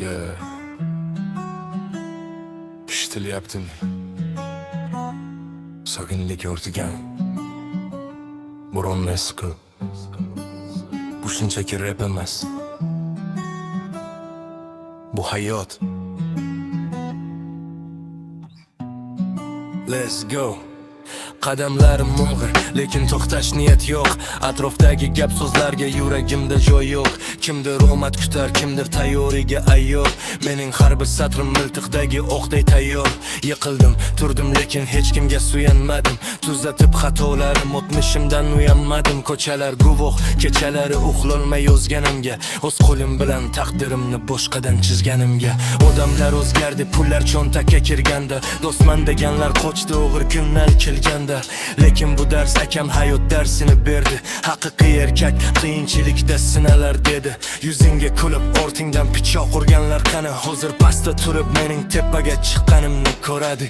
Yeah. Ishtilyaptimi? Sokinlik o'rtigan burunni siqib. Bu shunchaki rap emas. Bu hayot. Let's go. Qadamlarim og'ir, lekin to'xtash niyat yo'q. Atrofdagi gap so'zlarga yuragimda joy yo'q. Kimdir omad kutar, kimdir tayyoriga ayyor. Mening har bir satrim miltiqdagi o'qday tayyor. Yiqildim, turdim, lekin hech kimga suyanmadim. Tuzatib xatolarim o'tmishimdan uyanmadim. Ko'chalar guvoh, kechalari uxlolmay yozganimga, o'z qo'lim bilan taqdirimni boshqadan chizganimga. Odamlar o'zgardi, pullar cho'ntakka kirganda, do'stman deganlar qochdi og'ir kunlar kelganda. Lekin bu dars akam hayot darsini berdi. Haqiqiy erkak qiyinchilikda sinalar dedi. Yuzingga kulib ortingdan pichoq urganlar qani? Hozir pastda turib mening tepaga chiqqanimni ko'radi.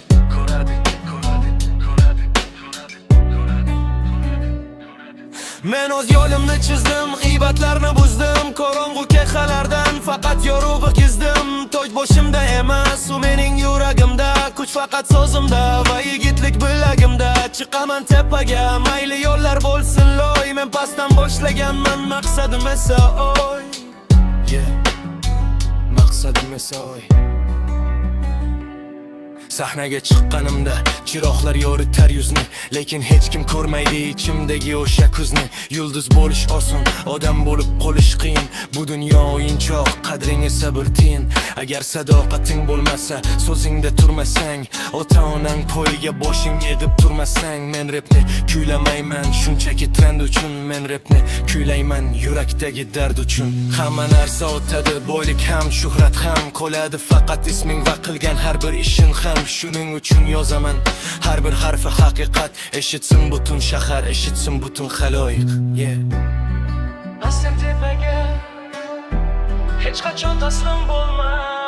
Men o'z yo'limni chizdim, g'iybatlarni buzdim, qorong'u kexalardan faqat yorug'i gizdim. Toj boshimda emas, u mening yuragimda, kuch faqat so'zimda va yigitlik bilagimda. Chiqaman tepaga, mayli yo'llar bo'lsin loy, men pastdan boshlaganman, maqsadim esa oy. Maqsadim esa oy. Sahnaga chiqqanimda chiroqlar yoritar yuzni, lekin hech kim ko'rmaydi ichimdagi o'sha kuzni. Yulduz bo'lish oson, odam bo'lib qolish qiyin. Bu dunyo o'yinchoq, qadring esa bir tiyin. Agar sadoqating bo'lmasa, so'zingda turmasang, ota-onang poyiga boshing egib turmasang, men rapni kuylamayman shunchaki trend uchun. Men rapni kuylayman yurakdagi dard uchun. Hamma narsa o'tadi, boylik ham, shuhrat ham, qoladi faqat isming va qilgan har bir ishing ham. Shuning uchun yozaman har bir harfi haqiqat. Eshitsin butun shahar, eshitsin butun xaloyiq. Aslen tepaga hech qachon taslim bo'lma.